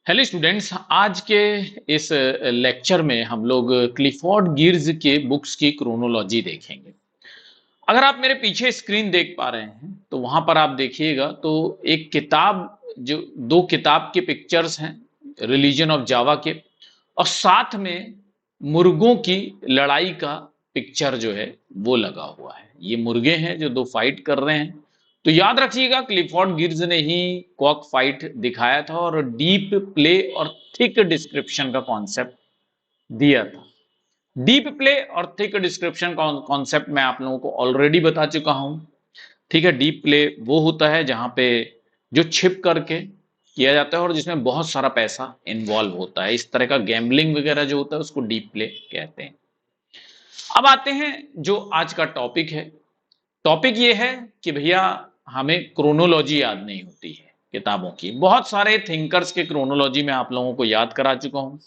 Hello students, आज के इस लेक्चर में हम लोग क्लिफोर्ड गिर्स के बुक्स की क्रोनोलॉजी देखेंगे। अगर आप मेरे पीछे स्क्रीन देख पा रहे हैं तो वहां पर आप देखिएगा तो एक किताब, जो दो किताब के पिक्चर्स हैं, रिलीजन ऑफ जावा के, और साथ में मुर्गों की लड़ाई का पिक्चर जो है वो लगा हुआ है। ये मुर्गे हैं जो दो फाइट कर रहे हैं। तो याद रखिएगा, क्लिफोर्ड गिर्स ने ही कॉक फाइट दिखाया था और डीप प्ले और थिक डिस्क्रिप्शन का कॉन्सेप्ट दिया था। डीप प्ले और थिक डिस्क्रिप्शन कॉन्सेप्ट मैं आप लोगों को ऑलरेडी बता चुका हूं। ठीक है, डीप प्ले वो होता है जहां पे जो छिप करके किया जाता है और जिसमें बहुत सारा पैसा इन्वॉल्व होता है। इस तरह का गैम्बलिंग वगैरह जो होता है उसको डीप प्ले कहते हैं। अब आते हैं जो आज का टॉपिक है। टॉपिक ये है कि भैया हमें क्रोनोलॉजी याद नहीं होती है किताबों की। बहुत सारे थिंकर्स के क्रोनोलॉजी में आप लोगों को याद करा चुका हूं।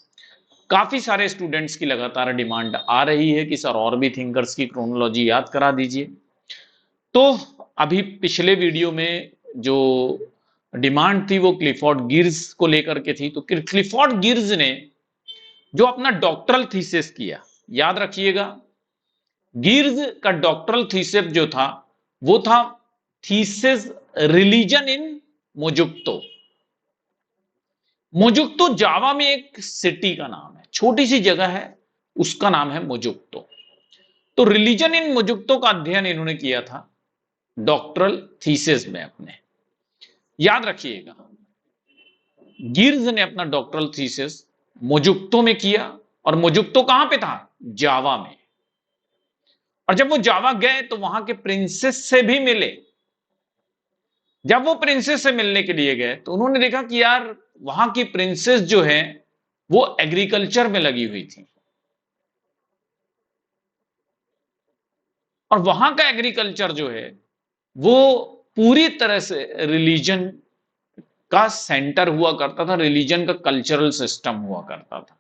काफी सारे स्टूडेंट्स की लगातार डिमांड आ रही है कि सर और भी थिंकर्स की क्रोनोलॉजी याद करा दीजिए। तो अभी पिछले वीडियो में जो डिमांड थी वो क्लिफोर्ड गिर्स को लेकर के थी। तो क्लिफोर्ड गिर्स ने जो अपना डॉक्टरल थीसिस किया, याद रखिएगा, गिर्स का डॉक्टरल थीसिस जो था वो था थीसिस रिलीजन इन मोजुक्तो। मोजुक्तो जावा में एक सिटी का नाम है, छोटी सी जगह है, उसका नाम है मोजुक्तो। तो रिलीजन इन मोजुक्तो का अध्ययन इन्होंने किया था डॉक्टरल थीसिस में अपने। याद रखिएगा, गिर्स ने अपना डॉक्टरल थीसिस मोजुक्तो में किया, और मोजुक्तो कहां पे था? जावा में। और जब वो जावा गए तो वहां के प्रिंसेस से भी मिले। जब वो प्रिंसेस से मिलने के लिए गए तो उन्होंने देखा कि यार वहां की प्रिंसेस जो है वो एग्रीकल्चर में लगी हुई थी, और वहां का एग्रीकल्चर जो है वो पूरी तरह से रिलीजन का सेंटर हुआ करता था, रिलीजन का कल्चरल सिस्टम हुआ करता था।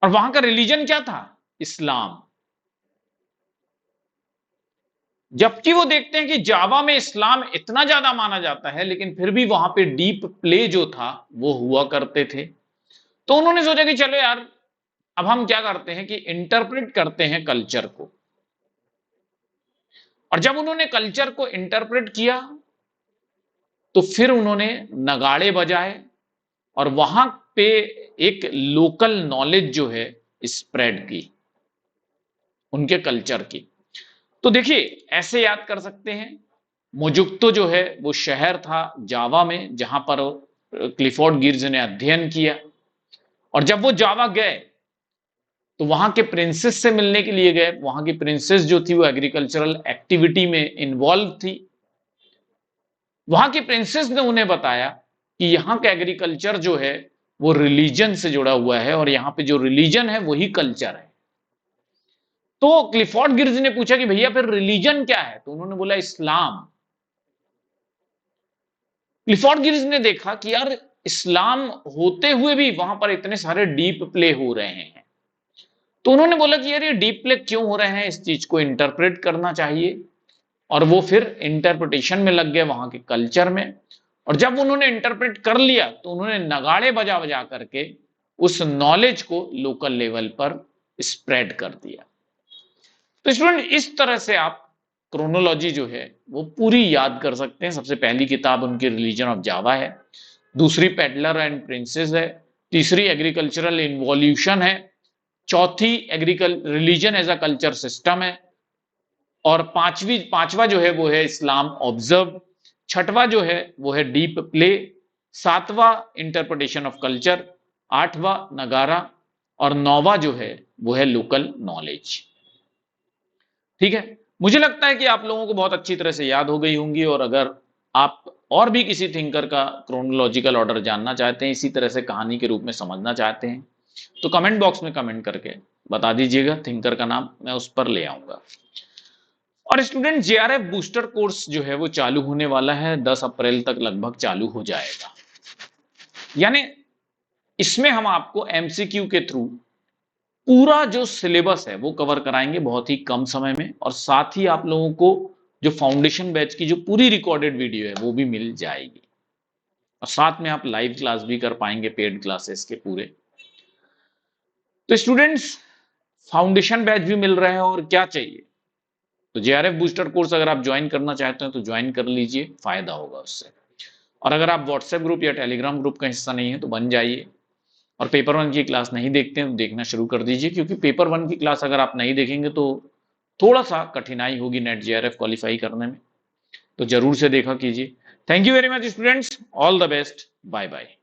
और वहां का रिलीजन क्या था? इस्लाम। जबकि वो देखते हैं कि जावा में इस्लाम इतना ज्यादा माना जाता है, लेकिन फिर भी वहां पे डीप प्ले जो था वो हुआ करते थे। तो उन्होंने सोचा कि चलो यार, अब हम क्या करते हैं कि इंटरप्रेट करते हैं कल्चर को। और जब उन्होंने कल्चर को इंटरप्रेट किया तो फिर उन्होंने नगाड़े बजाए और वहां पे एक लोकल नॉलेज जो है स्प्रेड की उनके कल्चर की। तो देखिए, ऐसे याद कर सकते हैं, मोजुक्तो जो है वो शहर था जावा में जहां पर क्लिफोर्ड गिर्स ने अध्ययन किया। और जब वो जावा गए तो वहां के प्रिंसेस से मिलने के लिए गए। वहां की प्रिंसेस जो थी वो एग्रीकल्चरल एक्टिविटी में इन्वॉल्व थी। वहां की प्रिंसेस ने उन्हें बताया कि यहाँ का एग्रीकल्चर जो है वो रिलीजन से जुड़ा हुआ है, और यहाँ पे जो रिलीजन है वही कल्चर है। तो क्लिफोर्ड गिर्स ने पूछा कि भैया फिर रिलीजन क्या है? तो उन्होंने बोला इस्लाम। क्लिफोर्ड गिर्स ने देखा कि यार इस्लाम होते हुए भी वहां पर इतने सारे डीप प्ले हो रहे हैं। तो उन्होंने बोला कि यार ये डीप प्ले क्यों हो रहे हैं, इस चीज को इंटरप्रेट करना चाहिए। और वो फिर इंटरप्रिटेशन में लग गए वहां के कल्चर में। और जब उन्होंने इंटरप्रेट कर लिया तो उन्होंने नगाड़े बजा बजा करके उस नॉलेज को लोकल लेवल पर स्प्रेड कर दिया। तो स्टूडेंट, इस तरह से आप क्रोनोलॉजी जो है वो पूरी याद कर सकते हैं। सबसे पहली किताब उनकी रिलीजन ऑफ जावा है, दूसरी पेडलर एंड प्रिंसेस है, तीसरी एग्रीकल्चरल इन्वॉल्यूशन है, चौथी agricultural religion as a culture system है, और पांचवा जो है वो है इस्लाम ऑब्जर्व, छठवां जो है वो है डीप प्ले, सातवां इंटरप्रिटेशन ऑफ कल्चर, आठवां नगारा, और नौवा जो है वो है लोकल नॉलेज। ठीक है, मुझे लगता है कि आप लोगों को बहुत अच्छी तरह से याद हो गई होंगी। और अगर आप और भी किसी थिंकर का क्रोनोलॉजिकल ऑर्डर जानना चाहते हैं, इसी तरह से कहानी के रूप में समझना चाहते हैं, तो कमेंट बॉक्स में कमेंट करके बता दीजिएगा, थिंकर का नाम मैं उस पर ले आऊंगा। और स्टूडेंट, जेआरएफ बूस्टर कोर्स जो है वो चालू होने वाला है, 10 अप्रैल तक लगभग चालू हो जाएगा। यानी इसमें हम आपको एमसीक्यू के थ्रू पूरा जो सिलेबस है वो कवर कराएंगे बहुत ही कम समय में, और साथ ही आप लोगों को जो फाउंडेशन बैच की जो पूरी रिकॉर्डेड वीडियो है वो भी मिल जाएगी। और साथ में आप लाइव क्लास भी कर पाएंगे पेड क्लासेस के पूरे। तो स्टूडेंट्स, फाउंडेशन बैच भी मिल रहा है और क्या चाहिए। तो जेआरएफ बूस्टर कोर्स अगर आप ज्वाइन करना चाहते हैं तो ज्वाइन कर लीजिए, फायदा होगा उससे। और अगर आप व्हाट्सएप ग्रुप या टेलीग्राम ग्रुप का हिस्सा नहीं है तो बन जाइए। और पेपर वन की क्लास नहीं देखते हैं तो देखना शुरू कर दीजिए, क्योंकि पेपर वन की क्लास अगर आप नहीं देखेंगे तो थोड़ा सा कठिनाई होगी नेट जेआरएफ क्वालिफाई करने में। तो जरूर से देखा कीजिए। Thank you very much students, all the best, bye bye.